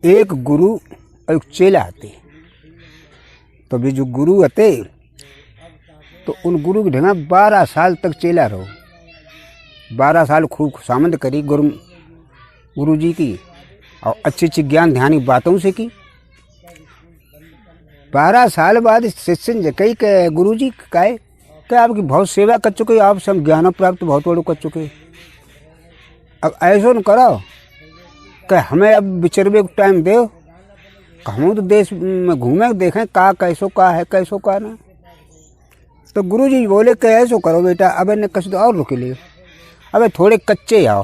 एक गुरु और एक चेला आते। तो भी जो गुरु आते तो उन गुरु के ढंगा 12 साल तक चेला रहो। 12 साल खूब खुशामद करी गुरु जी की और अच्छी ज्ञान ध्यान की बातों से की। 12 साल बाद शिष्य ने कही कि गुरु जी कहे कि आपकी बहुत सेवा कर चुके, आपसे हम ज्ञान प्राप्त बहुत बड़ो कर चुके, अब ऐसा न करो कि हमें अब विचरवे को टाइम दो, हम तो देश में घूमे देखें का कैसो का है कैसो का ना। तो गुरु जी बोले कि ऐसो करो बेटा, अब इन्हें कछ और रुके ले, अब थोड़े कच्चे आओ।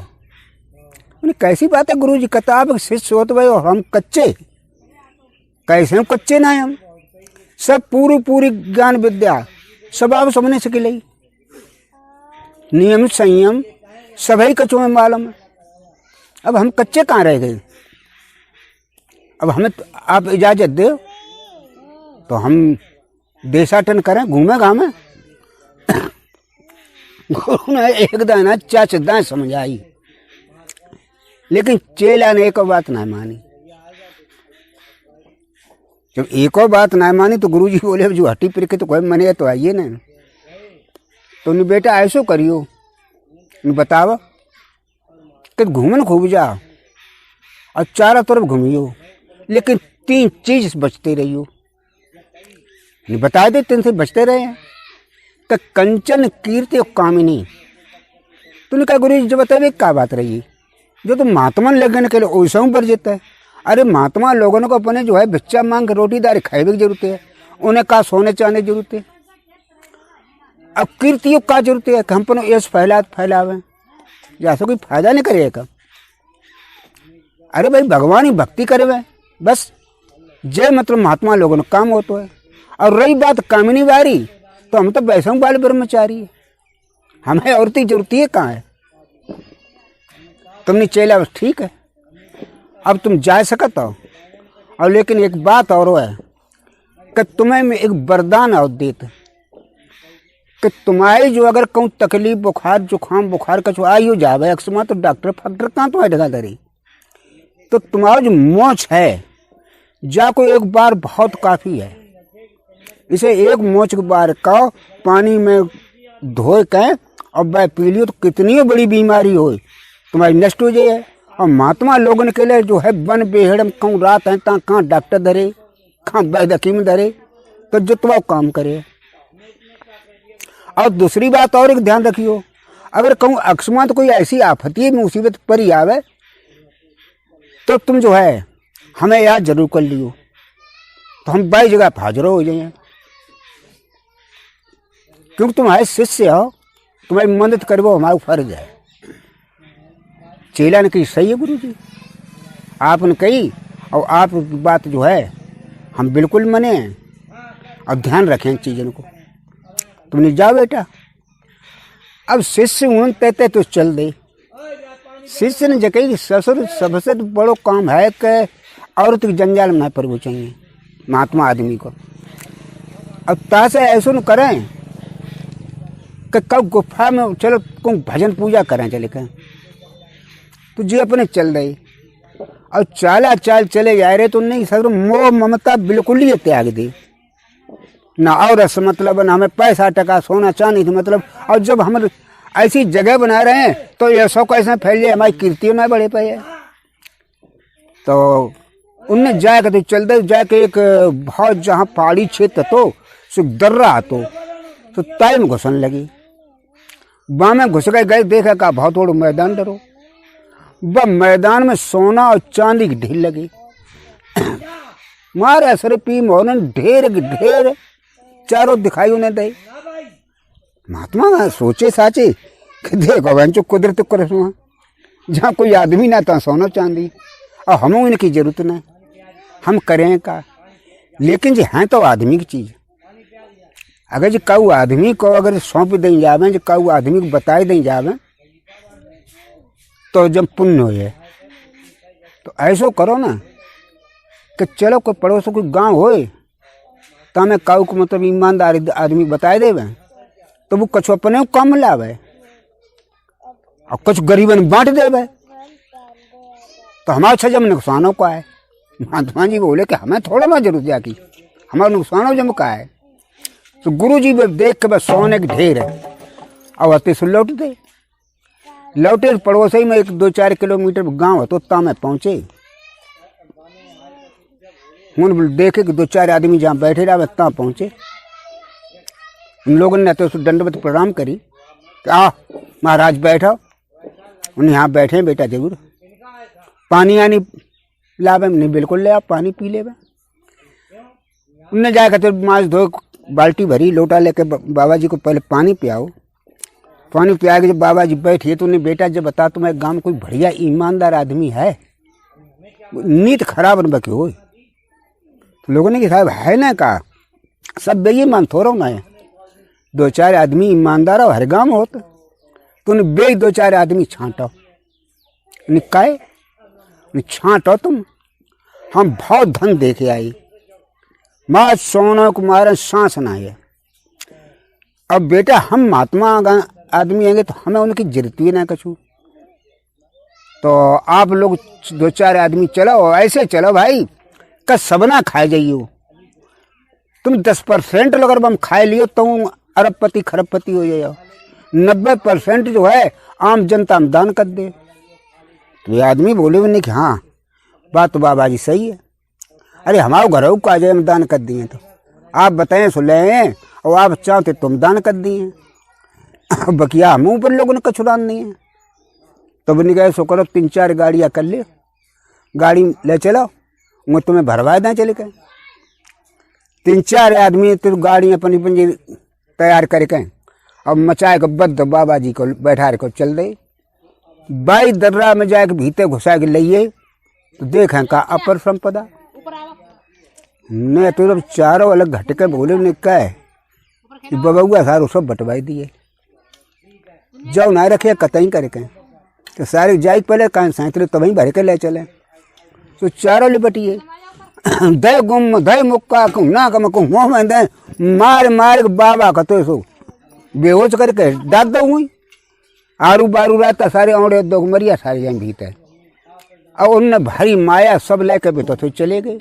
उन्हें कैसी बात है गुरु जी, कहता आप शिष्य हो तो भाई और हम कच्चे कैसे, हम कच्चे ना हम सब पूरी ज्ञान विद्या सब आप समझने सके लगी, नियम संयम सभी कच्चों में मालूम है। अब हम कच्चे कहाँ रह गए, अब हमें तो आप इजाजत दे तो हम देशाटन करें, घूमे घामे। गुरु ने एक दाना चाचदाएं समझाई, लेकिन चेला ने एक बात ना मानी। जब एक और बात ना मानी तो गुरु जी बोले जो हटी फिर के तो कोई मने तो आइए ना। तो नहीं बेटा ऐसो करियो, नहीं बताओ कि घूमन खूब जाओ और चारों तरफ घूमियो, लेकिन 3 चीज बचते रहियो। नहीं बता दे 3 से बचते रहे कि कंचन कीर्ति और कामिनी। तूने कहा गुरु जी जब बताए क्या बात रही, जो तो महात्मा लगने के लिए वैसा पर जेता है। अरे महात्मा लोगों को अपने जो है बच्चा मांग के रोटी दारी खाए की जरूरत है, उन्हें का सोने चाहने की जरूरत है। अब कीर्तियों का जरूरत है कि हम पर यश फैलावे, जैसा कोई फायदा नहीं करेगा। अरे भाई भगवान ही भक्ति करे हुए बस, जय मतलब महात्मा लोगों ने काम होता है। और रही बात कामिनी वारी, तो हम तो वैष्णव बाल ब्रह्मचारी है, हमें औरती जरूरत है कहाँ है। तुमने चेला बस ठीक है, अब तुम जा सकते हो। और लेकिन एक बात और है कि तुम्हें मैं एक वरदान और देते कि तुम्हारी जो अगर कहूँ तकलीफ बुखार जुखाम बुखार का जो आई हो जाए अक्सर, तो डॉक्टर फैक्टर कहाँ तुम्हें ढगा दरी, तो तुम्हारा जो मोच है जा को एक बार बहुत काफ़ी है। इसे एक मोच के बार का पानी में धोए के और वह पी लियो तो कितनी बड़ी बीमारी हो तुम्हारी नष्ट हो जाए। और महात्मा लोगों के लिए जो है बन बेहड़म कहूँ रात है ता कहाँ डॉक्टर धरे कहाँ वैद हकीम धरे, तो जो तुम्हारा काम करे। और दूसरी बात और एक ध्यान रखियो, अगर कहूँ अकस्मात कोई ऐसी आफती मुसीबत पर ही आवे तो तुम जो है हमें याद जरूर कर लियो, तो हम 22 जगह हाजिर हो जाए, क्योंकि तुम्हारे शिष्य हो, तुम्हारी मदद करवो हमारा फर्ज है। चेला ने कही सही है गुरु जी, आपने कही और आप बात जो है हम बिल्कुल मने हैं और ध्यान रखें चीज़ों को। तुमने जाओ बेटा। अब शिष्य उन तहते तो चल दे। शिष्य ने जगह कि ससुर सबसे बड़ो काम है कि औरत की जंजाल में प्रभु चाहिए महात्मा आदमी को। अब तासे ऐसा न करें कि कब गुफा में चलो कोई भजन पूजा करें चले करें, तो जी अपने चल रही और चाल चले जा रहे तो नहीं सर मोह ममता बिल्कुल ही त्याग दी ना, और रस मतलब ना हमें पैसा टका सोना चांदी मतलब। और जब हम ऐसी जगह बना रहे हैं तो ये सब कैसे फैल जाए, हमारी कीर्तियों ना बढ़े पाए। तो उनने जाके तो चलते जाके एक बहुत जहाँ पहाड़ी क्षेत्र तो दर रहा तो ताई में घुसन लगी। वहाँ में घुस गए देखा का बहुत बड़ा मैदान डरो, वह मैदान में सोना और चांदी की ढील लगी। मारे असर पी मोहन ढेर चारों दिखाई उन्हें दे। महात्मा सोचे साचे कि देखो बहन कुदरत कर जहाँ कोई आदमी ना था सोना चांदी और हम इनकी जरूरत नहीं, हम करें का। लेकिन जी हैं तो आदमी की चीज़, अगर जी कऊ आदमी को अगर सौंप दें जावे, जो कऊ आदमी को बताए दें जावे तो जब पुण्य हो जाए। तो ऐसो करो ना कि चलो कोई पड़ोस कोई गांव होए तो हमें काऊ को मतलब ईमानदार आदमी बताए देवे तो वो कुछ अपने को कम लावे और कुछ गरीबन बांट देवे, तो हमारा अच्छा जब नुकसानों को आए। महात्मा जी बोले कि हमें थोड़ा ना जरूरत जाकी, हमारा नुकसान हो जमका है। तो गुरु जी देख के बस सोने के ढेर है और अति से लौटते पड़ोस ही में 1-2-4 किलोमीटर गांव है तो में पहुंचे। उन देखे कि 2-4 आदमी जहाँ बैठे रहा ता पहुंचे। उन लोगों ने तो दंडवत प्रणाम करी कि आ महाराज बैठो। उन यहाँ बैठे बेटा जरूर, पानी आनी लावे? नहीं, बिल्कुल ले आप पानी पी ले। उनने जाकर तो माँस धो बाल्टी भरी, लोटा लेके बाबा जी को पहले पानी पियाओ। पानी पिया के जब बाबा जी बैठिए तो उन्हें बेटा जब बता तुम्हारे गांव में कोई बढ़िया ईमानदार आदमी है, नीत खराब न बके हो। तो लोगों ने कि साहब है ना, कहा सब बेईमान थोड़ा ना है, 2-4 आदमी ईमानदार हो हर गाँव में होते। तो उन्हें 2-4 आदमी छांटो, निकाय छांटो तुम, हम बहुत धन दे के आई, माँ सोना कुमार सांस ना है। अब बेटा हम महात्मा आदमी आएंगे तो हमें उनकी जरूरत भी ना कछू। तो आप लोग 2-4 आदमी चलो, ऐसे चलो भाई का सब ना खाए जाइयो। तुम 10% अगर हम खाए लियो तो अरबपति खरबपति हो जाओ, 90% जो है आम जनता में दान कर दे। तो ये आदमी बोले भी नहीं कि हाँ बात तो बाबा जी सही है। अरे हमारे घरों को आ जाए हम दान कर दिए, तो आप बताएं सुन लें और आप चाहते तुम दान कर दिए, बकिया मुँह पर लोगों ने कछुरान नहीं है। तो बनी गए सो करो 3-4 गाड़ियाँ कर ले, गाड़ी ले चलो, वो तुम्हें भरवा दें। चले गए 3-4 आदमी तो गाड़ी अपनी पंजी तैयार करके अब मचाए को बद बाबा जी को बैठा को चल दे। 22 दर्रा में जाके भीतर घुसा के लाइए तो देखें का अपर संपदा ने तो जब चारों अलग घटके बोले ने कहे कि बबुआ सारो सब बटवाई दिए, जाओ ना रखे कतई करके तो सारे जाई पहले कहीं सैंतरे तो वहीं भर के ले चले। तो चारों लिपटिए दे गुम दे मुक्का कहूँ ना कम कहूँ मुँह में दे मार के बाबा का तो सो बेहोश करके डाक दो हुई आरू बारू रहता सारे औड़े दो मरिया सारे जम भीतर। और उनने भारी माया सब लेके भी तो चले गए।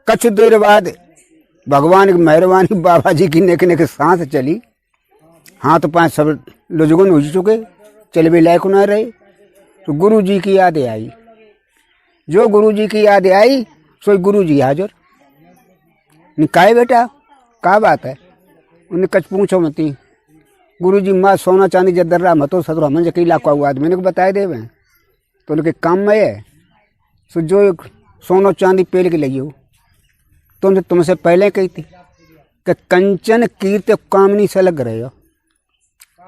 कुछ देर बाद भगवान की मेहरबानी बाबा जी की नेक सांस चली, हाथ पांव सब लुजगुन हो चुके, चल भी लायक ना रहे। तो गुरु जी की याद आई, जो गुरु जी की याद आई सो गुरु जी हाजिर। निकाय बेटा क्या बात है? उन्हें कच पूछो मती गुरु जी माँ सोना चांदी जदर्रा मतो सतरा मन जकी लाख हुआ आदमी ने बताए देवे तो उनके काम में है सो जो सोना चांदी पेल के लगी हो तो तुमसे पहले कही थी कि कंचन कीर्त कामनी से लग रहे हो,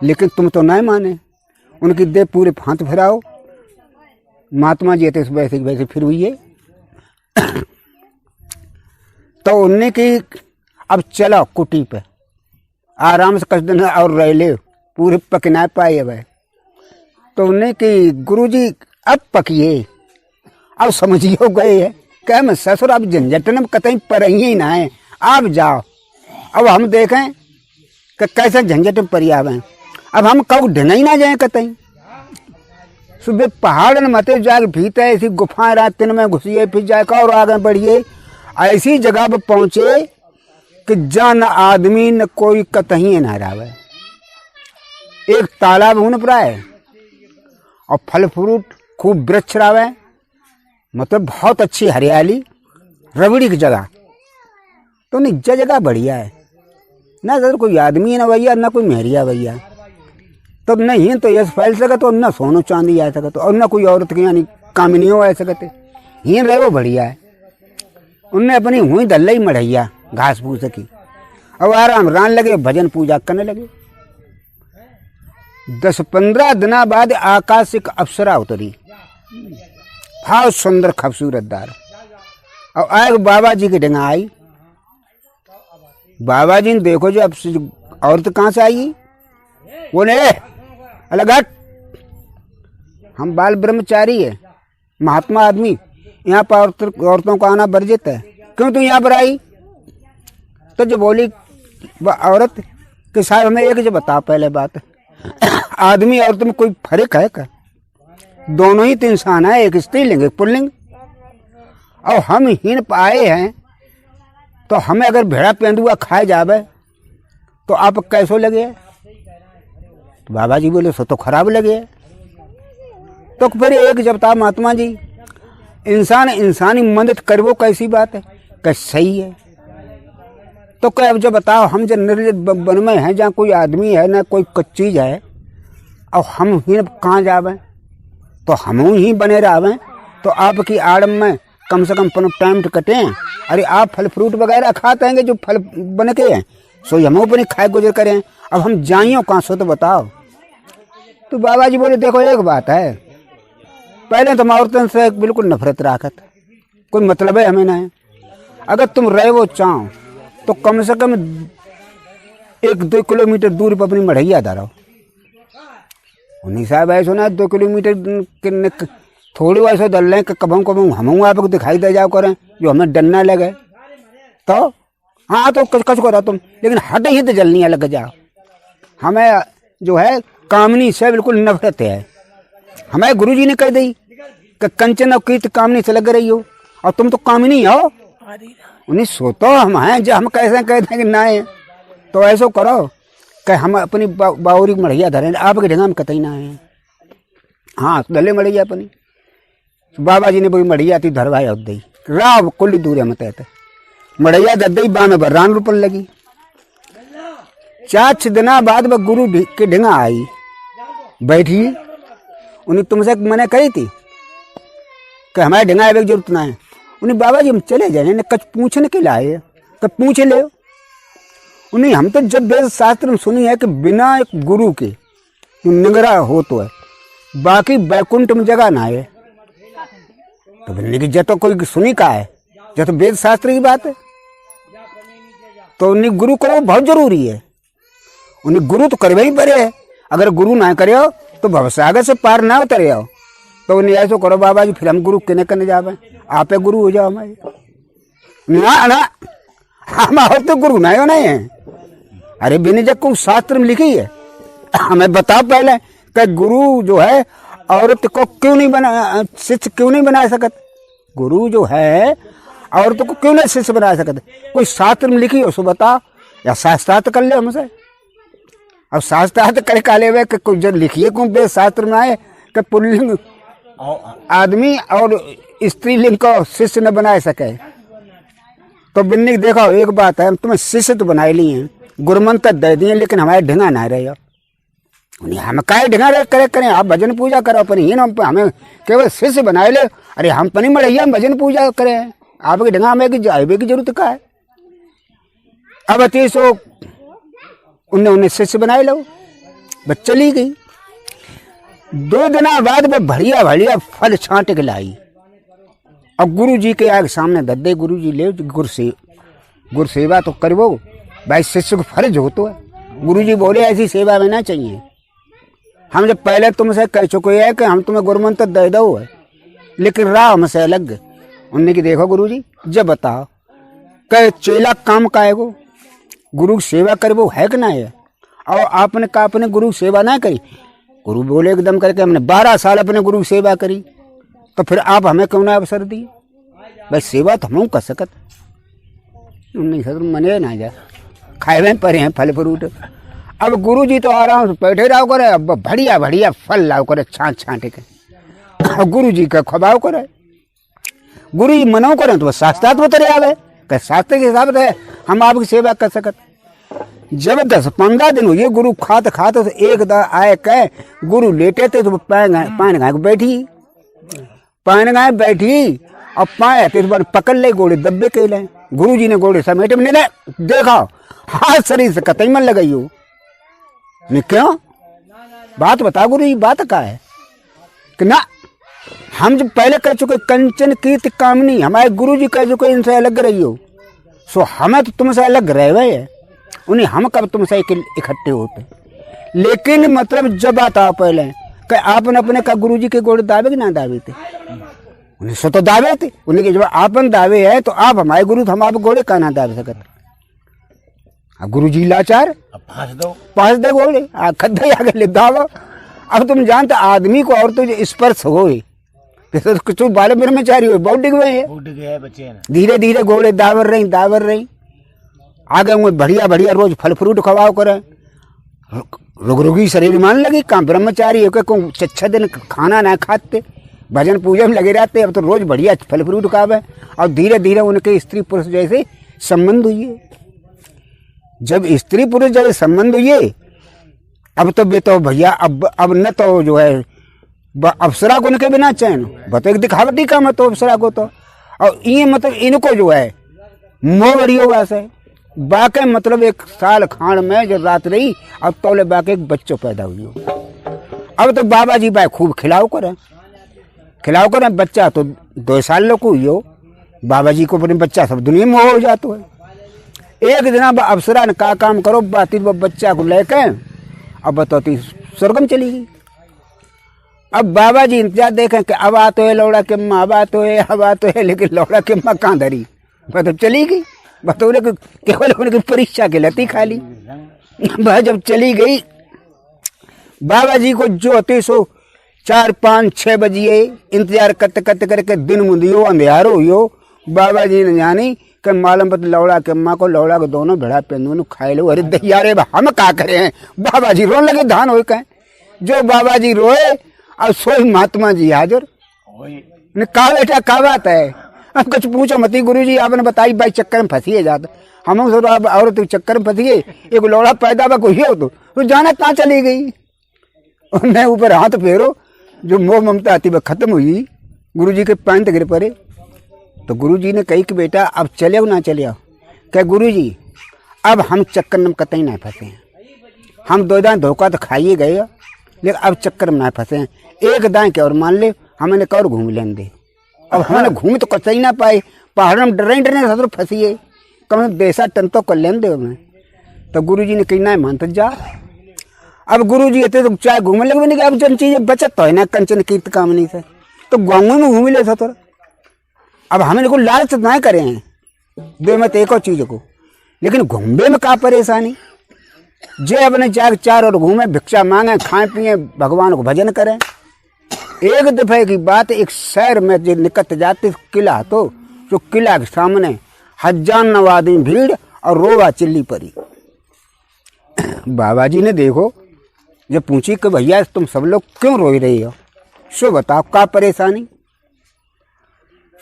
लेकिन तुम तो नहीं माने। उनकी दे पूरे हाथ फिराओ, महात्मा जी थे वैसे वैसे फिर हुई है। तो उनने की अब चलो कुटी पे आराम से कुछ दिन और रह ले, पूरे पक ना पाए अब। तो उन्हें कि गुरुजी अब पकिए, अब समझियो गए है क्या मैं ससुर अब झंझट में कतई पर ही ना है, आप जाओ अब हम देखें कि कैसे झंझट में परी आवे। अब हम कब ढंग ही ना जाए कतई। सुबह पहाड़ न मते जाके भीतर ऐसी गुफा रात में घुसिए, फिर जाकर और आगे बढ़िए, ऐसी जगह पर पहुंचे कि जन आदमी न कोई कतही ना रहे। एक तालाब होने पर आए और फल फ्रूट खूब वृक्ष रहे, मतलब बहुत अच्छी हरियाली रबड़ी की जगह। तो निज्जा जगह बढ़िया है ना, जरूर कोई आदमी है ना भैया ना कोई मेहरिया भैया, तब नहीं तो यश फैल सके तो ना सोनो चांदी आ सके तो और ना कोई औरत की यानी कामिनी हो आ सकते, ये रहे वो बढ़िया है। उनने अपनी हुई दल्ला ही मढ़ैया घास फूस की, अब आराम रान लगे, भजन पूजा करने लगे। 10-15 दिन बाद आकाश से अप्सरा उतरी, बहुत सुंदर खूबसूरतदार, और आए बाबा जी की डंगा आई। बाबा जी ने देखो जो अब औरत कहाँ से आई, वो ने अलग हट, हम बाल ब्रह्मचारी है, महात्मा आदमी, यहाँ पर औरतों का आना वर्जित है, क्यों तू यहाँ पर आई? तो जो बोली औरत कि साहब हमें एक जो बता पहले बात, आदमी औरत में कोई फर्क है क्या? दोनों ही तो इंसान है, एक स्त्रीलिंग एक पुल्लिंग। और हम हीन पाए हैं, तो हमें अगर भेड़ा पेंदुआ खाए जावे तो आप कैसो लगे? तो बाबा जी बोले सो तो खराब लगे। तो फिर एक जब था महात्मा जी, इंसान इंसानी मदद करवो कैसी बात है? कैसे सही है? तो क्या अब जो बताओ, हम जो निर्जित वन में हैं, जहाँ कोई आदमी है ना कोई कुछ चीज है, और हम ही कहाँ जावे? तो हम ही बने रहे। तो आपकी आड़म में कम से कम टाइम तो कटे। अरे आप फल फ्रूट वगैरह खाते हैं जो फल बन के हैं, सो हम अपने खाए गुजर करें। अब हम जाइयो कहाँ सो तो बताओ। तो बाबा जी बोले देखो एक बात है, पहले तुम औरतों से बिल्कुल नफरत रखत, कोई मतलब है हमें ना है। अगर तुम रहे वो चाहो तो कम से कम 1-2 किलोमीटर दूर पर अपनी मढ़ैया धरो। उन्हीं साहब ऐसा ना 2 किलोमीटर थोड़ी वैसे डल रहे कबों कबों हम आपको दिखाई दे जाओ करें जो हमें डर ना लगे। तो हाँ तो कच करो तुम, लेकिन हट ही तो जलनी है लग जाओ। हमें जो है कामनी से बिल्कुल नफरत है। हमारे गुरुजी ने कह दी कि कंचन और कीर्त कामनी से लग रही हो, और तुम तो कामनी हो। उन्हें सोतो हम हैं जो हम कैसे कहते हैं कि ना है। तो ऐसा करो कि हम अपनी बावरी मढ़िया धरें, आपके ढंगा में कतई ना है। हाँ दले मढ़िया अपनी। बाबा जी ने कोई मढ़िया थी धरवाई और दी राव कुल दूर मत मढ़िया दे दी। 92 बर्रान रुपन लगी। 4 दिना बाद वह गुरु के ढंगा आई बैठी। उन्हें तुमसे मैंने कही थी कि हमारे ढंगा आवे की जरूरत ना है। उन्हें बाबा जी हम चले जाए कच पूछने के लाए, कब पूछ ले। उन्हें हम तो जब वेद शास्त्र में सुनी है कि बिना एक गुरु के निगरा हो तो है, बाकी बैकुंठ में जगह ना है। तो बोलने की जब तो कोई सुनी का है, जब तो वेद शास्त्र की बात है, तो उन्हें गुरु करो बहुत जरूरी है। उन्हें गुरु तो करवे ही पड़े है। अगर गुरु ना करे हो तो भवसागर से पार ना उतरे हो। तो उन्हें ऐसा करो बाबा जी फिर हम गुरु किने करने जावे, आप गुरु हो जाओ हमारे। ना ना हम और तो गुरु ना हो नहीं है। अरे बिना जब को शास्त्र में लिखी है, हमें बताओ पहले कि गुरु जो है औरत को क्यों नहीं बना, शिष्य क्यों नहीं बना सकत? गुरु जो है औरत को क्यों नहीं शिष्य बना सकते? कोई शास्त्र में लिखी हो सो बताओ, या शास्त्रार्थ कर ले हमसे। अब शास्त्रार्थ करे काले वे कुछ जो लिखिए कौन वेद शास्त्र में आए कि पुल्लिंग आदमी और स्त्रीलिंग को शिष्य न बना सके। तो बिन्नी देखो एक बात है, तुम्हें शिष्य तो बनाए ली हैं, गुरुमंत्र दे दिए, लेकिन हमारे ढंगा ना रहे। हम काय ढंगा करे करें, आप भजन पूजा करो अपनी ही ना, हमें केवल शिष्य बनाए ले। अरे हम पनी मढ़ैया हम भजन पूजा करें, आपके ढंगा में की जरूरत का है? अब अति सो उन्हें शिष्य बनाए लो, बस चली गई। 2 दिना बाद वो बढ़िया बढ़िया फल छांट के लाई और गुरु जी के आगे सामने दद्दे। गुरु जी ले गुरु सेवा तो करवो भाई, शिष्य को फर्ज हो तो है। गुरु जी बोले ऐसी सेवा में ना चाहिए। हम जब पहले तुमसे कह चुके हैं कि हम तुम्हें गुरुमंत्र दे दो है, लेकिन राह हमसे अलग। उनने की देखो गुरु जी जब बताओ कि चेला काम का है वो गुरु सेवा करे वो है कि ना है? और आपने कहा अपने गुरु सेवा ना करी। गुरु बोले एकदम करके हमने 12 साल अपने गुरु सेवा करी, तो फिर आप हमें क्यों ना अवसर दिए? भाई सेवा तो हम कर सकत नहीं, सर मने ना जा खाए परे हैं फल फ्रूट। अब गुरु जी तो आराम से बैठे रहो करे, अब बढ़िया बढ़िया फल लाओ करे छांट छांट के गुरु जी का खबाव करे। गुरु जी मनो करें तो शास्त्रार्थ उतरे आवे कि शास्त्र के हिसाब से हम आपकी सेवा कर सकत। जब 10-15 दिन हुए गुरु खाते खाते तो एक दा आए कह गुरु लेटे थे तो पान गाय बैठी, पान गाय बैठी और पाए तो बार पकड़ ले गोड़े दब्बे के ले। गुरु जी ने गोड़े समेट में ले देखा हाथ शरीर से कतई मन लगाई हो। क्यों बात बता गुरु जी, बात का है कि ना हम जब पहले कर चुके कंचन कीर्ति कामनी, हमारे गुरु जी कह चुके इनसे अलग रही हो, सो हमें तो तुमसे अलग रह गए। उन्हें हम कब तुमसे इकट्ठे होते, लेकिन मतलब जब आता पहले कि आपने अपने का गुरु जी के गोड़े दावे कि ना दावे थे? उन्हें सो तो दावे थे। उन्हें के जब आपन दावे है तो आप हमारे गुरु तो हम आप गोड़े का ना दावे सकते। अब गुरु जी लाचार पास दे गोड़े खद्दे आगे ले दावा। अब तुम जानते आदमी को और तो स्पर्श हो तो कुछ बाल ब्रह्मचारी हो बहुत डिग गए हैं, बच्चे धीरे धीरे घोड़े दावर रही आगे में बढ़िया बढ़िया रोज फल फ्रूट खवाओ करे, रुगी शरीर मान लगी। कहाँ ब्रह्मचारी हो के 6 दिन खाना ना खाते, भजन पूजा में लगे रहते। अब तो रोज बढ़िया फल फ्रूट खावे और धीरे धीरे उनके स्त्री पुरुष जैसे संबंध हुए। जब स्त्री पुरुष जैसे संबंध हुए अब तो बे तो भैया अब न तो जो है अप्सरा को उनके बिना चैन बतो एक दिखावटी काम है तो अप्सरा को तो। और ये मतलब इनको जो है मोह बड़ी होगा से बाके मतलब 1 साल खान में जो रात रही अब तौले बाके एक बच्चों पैदा हुई हो। अब तो बाबा जी भाई खूब खिलाओ करें बच्चा तो 2 साल लोग को हुई हो। बाबा जी को अपने बच्चा सब दुनिया में हो जाता है। एक दिन अब अप्सरा ने का काम करो बाती वो बच्चा को लेके अब बताती स्वर्गम चली गई। अब बाबा जी इंतजार देखें कि अब आ तो है लौड़ा के अम्मा, अब आ तो है, लेकिन लौड़ा के अम्मा कहाँ धरी, मतलब चली गई। बतौले केवल उनकी परीक्षा के लती खाली। वह जब चली गई बाबा जी को जो होते सो 4, 5, 6 बजे इंतजार करते करके दिन मुदियो अंधेर हो। बाबा जी ने जानी कि मालूम पत लौड़ा के अम्मा को लौड़ा को दोनों भेड़ा पेंदू खाए लो। अरे दैया रे हम का करें। बाबा जी रोने लगे धान हो कहें जो बाबा जी रोए और सोई महात्मा जी हाजिर ने कहा बेटा का बात है। अब कुछ पूछो मती गुरुजी आपने बताई भाई चक्कर में फंसी है जाता हम और तो चक्कर में फंसी है एक लौड़ा पैदा बा कोई हो तो जाना कहाँ चली गई। और मैं ऊपर हाथ फेरो जो मोह ममता आती वह खत्म हुई। गुरुजी के पैंत गिर पड़े तो गुरुजी ने कही कि बेटा अब चले ना चले। क्या गुरुजी अब हम चक्कर में कतई ना फंसे हैं। हम 2 दाएं धोखा तो खाइए गए लेकिन अब चक्कर में ना फंसे हैं। एक दाएं के और मान ले हमने कौर घूम लेने दे। अब हमने घूम तो कतई ना पाए पहाड़ में डरने सदर फंसी कम देसा टन तो कर लेने दे हमें। तो गुरुजी ने कही ना मानते जा। अब गुरुजी इतने तो चाहे घूमने लगे नहीं अब जन चीजें बचत तो है ना कंचन कीर्त कामनी से तो गाँव में घूम ले सतर। अब हमें को लालच ना करे हैं 2 में एक और चीज को, लेकिन घूमने में का परेशानी। जे अपने जाग 4 और घूमे भिक्षा मांगे खाए पिए भगवान को भजन करें। एक दफे की बात एक शहर में जो निकट जाते किला तो जो किला के सामने 1000 आदमी भीड़ और रोवा चिल्ली पड़ी। बाबा जी ने देखो जब पूछी कि भैया तुम सब लोग क्यों रोई रही हो, सो बताओ का परेशानी।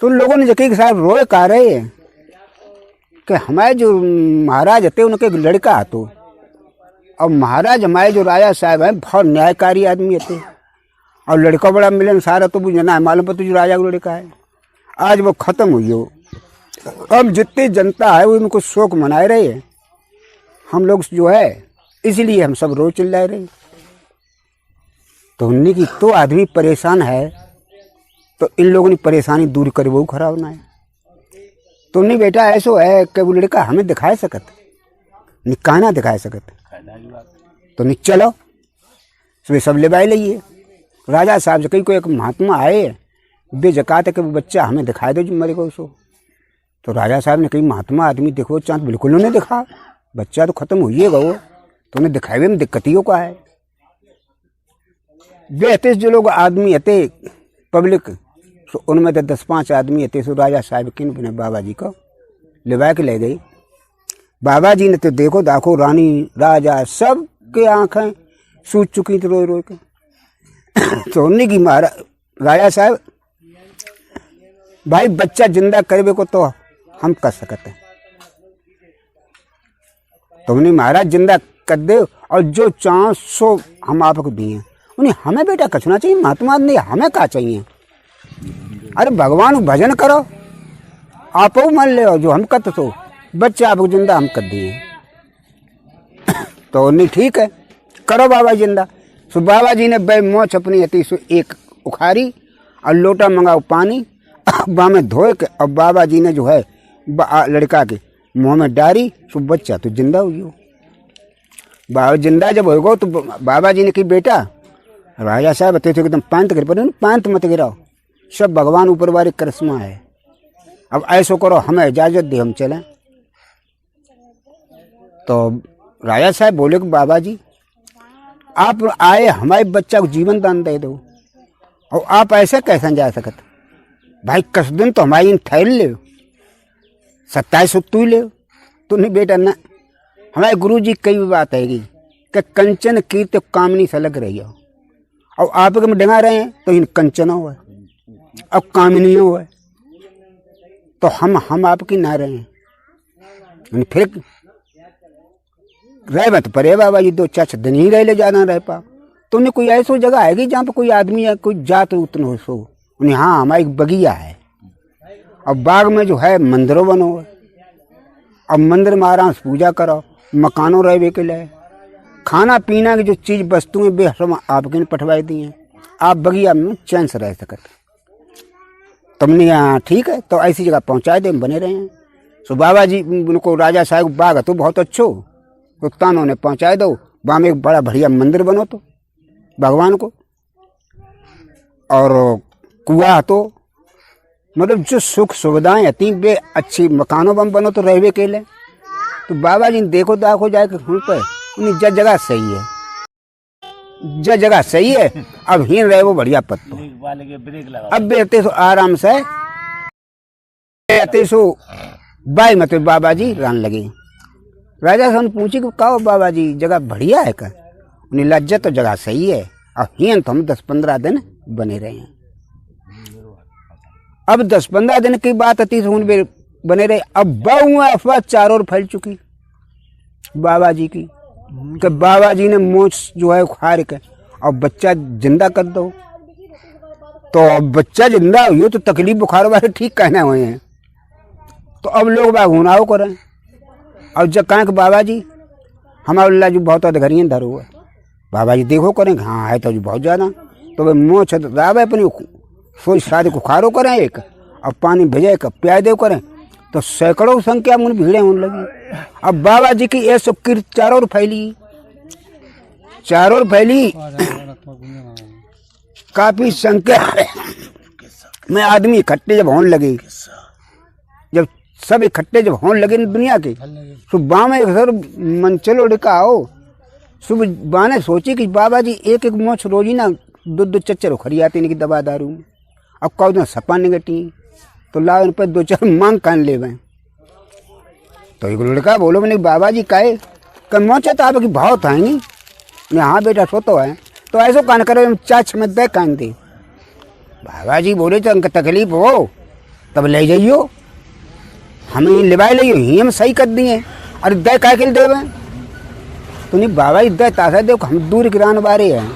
तो लोगों ने जकी साहब रोए का रहे हैं कि हमारे जो महाराज थे उनके एक लड़का तो और महाराज हमारे जो राजा साहब हैं बहुत न्यायकारी आदमी थे और लड़का बड़ा मिलन सारा तो मुझे ना मालूम पता जो राजा का लड़का है। आज वो खत्म हुई हो। अब जितनी जनता है वो उनको शोक मनाए रहे हैं। हम लोग जो है इसलिए हम सब रोज चिल्लाए रहे। तो उन्हीं की तो आदमी परेशान है तो इन लोगों ने परेशानी दूर करे वो खराब ना है। तो नहीं बेटा ऐसो है कि वो लड़का हमें दिखाए सकत निकाना दिखाए सकत तो नहीं चलो सुबह सब ले बाई लिये। राजा साहब से कहीं कोई एक महात्मा आए बेजकात है कि वो बच्चा हमें दिखाई दो जो मेरे को उसको। तो राजा साहब ने कही महात्मा आदमी देखो चांद बिल्कुल उन्हें दिखा बच्चा तो खत्म हुई है वो तो उन्हें दिखाए में दिक्कतियों का है। वे जो लोग आदमी हते पब्लिक तो उनमें तो 10-5 आदमी हते सो राजा साहब की ने बाबा जी को लिवा के ले गई। बाबा जी ने तो देखो रानी राजा सब के आंखें सूझ चुकी थी रोई रोई के। तो उन्हीं की राजा साहब भाई बच्चा जिंदा करवे को तो हम कर सकते हैं तो उन्हें महाराज जिंदा कर दे और जो चांस सो हम आपको दिए उन्हें हमें बेटा कछना चाहिए महात्मा नहीं हमें क्या चाहिए। अरे भगवान भजन करो आप मान ले जो हम करते तो बच्चा आपको जिंदा हम कर दिए। तो नहीं ठीक है करो बाबा जिंदा। सो बाबा जी ने बे मोच अपनी अति सो एक उखाड़ी और लोटा मंगाओ पानी बा में धोए के और बाबा जी ने जो है लड़का के मुंह में डारी सो बच्चा तो जिंदा हुई हो। बाबा जिंदा जब होगा तो बाबा जी ने कही बेटा राजा साहब थे एकदम पांत गिर पड़े पांत मत गिराओ सब भगवान ऊपर वाले करिश्मा है। अब ऐसो करो हमें इजाजत दे हम चलें। तो राजा साहब बोले कि बाबा जी आप आए हमारे बच्चा को जीवन दान दे दो और आप ऐसे कैसे जा सकत भाई? कस दिन तो हमारी ठहर ले 27 तू ले तो नहीं बेटा ना। हमारे गुरु जी कई बात है कि कंचन कीर्त कामनी से लग रही हो, और आप में डंगा रहे हैं तो इन कंचन हो है अब कामनी हो है, तो हम आपकी ना रहे हैं। फिर रह मत परे बाबा जी 2-4 दिन ही रह ले जाना रह पा। तो उन्हें कोई ऐसी जगह आएगी जहाँ पे कोई आदमी या कोई जात उतना हो सो उन्हें, हाँ हमारी बगिया है और बाग में जो है मंदिरों बनो है, अब मंदिर में आराम से पूजा करो, मकानों रहे के लिए खाना पीना की जो चीज़ वस्तुएं बेहद आपके ने पठवाई दी हैं, आप बगिया में चैन से रह सकते। तुमने यहाँ ठीक है तो ऐसी जगह पहुँचा दे, बने रहे हैं। सो बाबा जी उनको राजा साहब बाग तो बहुत अच्छो तो तानों ने पहुँचा दो, वहाँ में एक बड़ा बढ़िया मंदिर बनो तो भगवान को, और कुआ तो मतलब जो सुख सुविधाएं आती वे अच्छी मकानों बम बनो तो रहवे के लिए। तो बाबा जी देखो दाखो जाए कि हम पे उन्हें जगह सही है, जगह सही है। अब ही रहे वो बढ़िया पत्तो अब बेहते सो आराम से बेहते सो बाई मत बाबा जी रान लगे। राजा से पूछी कि कहो बाबा जी जगह बढ़िया है का? उन्हें लज्जा तो जगह सही है। अब ही तो हम 10-15 दिन बने रहे हैं। अब 10-15 दिन की बात आती तो बने रहे। अब बहु अफवाह चारों ओर फैल चुकी बाबा जी की कि बाबा जी ने मोच जो है उखाड़ के और बच्चा जिंदा कर दो। तो बच्चा जिंदा हुई तो तकलीफ बुखार वाले ठीक कहना हुए हैं। तो अब लोग बाग हुनाओ करें और जब कहें कि बाबा जी हमारा जो बहुत अधगरियन धरो हुआ बाबा जी देखो करें हाँ है तो जी बहुत ज़्यादा। तो वे मोछ रावे अपनी सोच शादी को खारो करें एक और पानी भेजे का प्याज दे करें तो सैकड़ों संख्या में भीड़ें होने लगी। अब बाबा जी की ये सब कीर्त चारों ओर फैली काफी संख्या में आदमी इकट्ठे जब होने लगे, जब सब इकट्ठे जब होने लगे दुनिया के सुबह में सर मंचलो डिका आओ सुबह बाने सोची कि बाबा जी एक मोछ रोजी ना 2-2 चच्चर खड़ी आती नहीं कि दवा दारू में। अब कौ सपा निगटी तो ला उन पर 2-4 मांग कान ले गए। तो एक लड़का बोलो मैंने बाबा जी काहे मोचे तो आपकी बहुत आएंगी। हाँ बेटा सो तो है तो ऐसा कान करे 4 में दे कान दे। बाबा जी बोले तो उनका तकलीफ हो तब ले जाइयो, हमें लिवाए लियो ही हम सही कर दिए। अरे दे काय के देवे तो नहीं बाबा जी दे तासा दे हम दूर गिरान बारे हैं।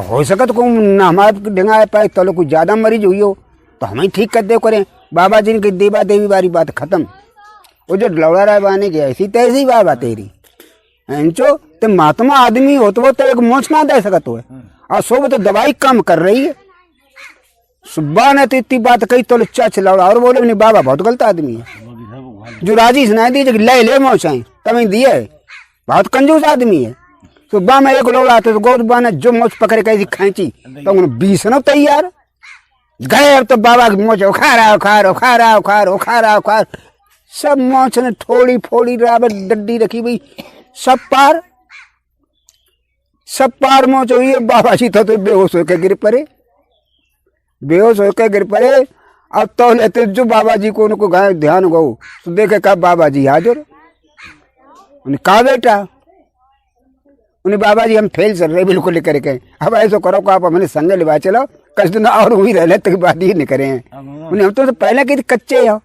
हो सकत को ना हमारे डेंगा पाए तो कुछ ज़्यादा मरीज हुई हो तो हमें ठीक कर दे करें। बाबा जी ने देवा देवी वाली बात खत्म। वो जो लौड़ा राय बाने की ऐसी तैसी बाबा तेरी इंचो तो महात्मा आदमी हो तो वो तो एक मोच ना दे सकत हो और सो तो दवाई कम कर रही है। सुबह ने तो इतनी बात कही तो चाच लौड़ा और बोले नहीं बाबा बहुत गलत आदमी है जो राजी सुनाई दी ले मोचाई तभी दिए बहुत कंजूस आदमी है। सुबह में एक लोग आते तो गौरबा ने जो मोच पकड़ के खींची तो उन्हें 20 न तैयार गए। अब तो बाबा की मोच उखार सब मोच ने थोड़ी फोड़ी राबर डड्डी रखी हुई सब पार मोच हुई है। बाबा जी तो बेहोश होकर गिर पड़े। अब तो लेते जो बाबा जी को उनको गाय ध्यान गो तो देखे कहा बाबा जी हाजिर। उन्हें कहा बेटा उन्हें बाबा जी हम फेल चल रहे बिल्कुल लेकर के। अब ऐसा करो को आप हमें संग लिवा चलो कुछ दिन और वही रह ले तक बात ही नहीं करें। उन्हें हम तो पहले के कच्चे हो।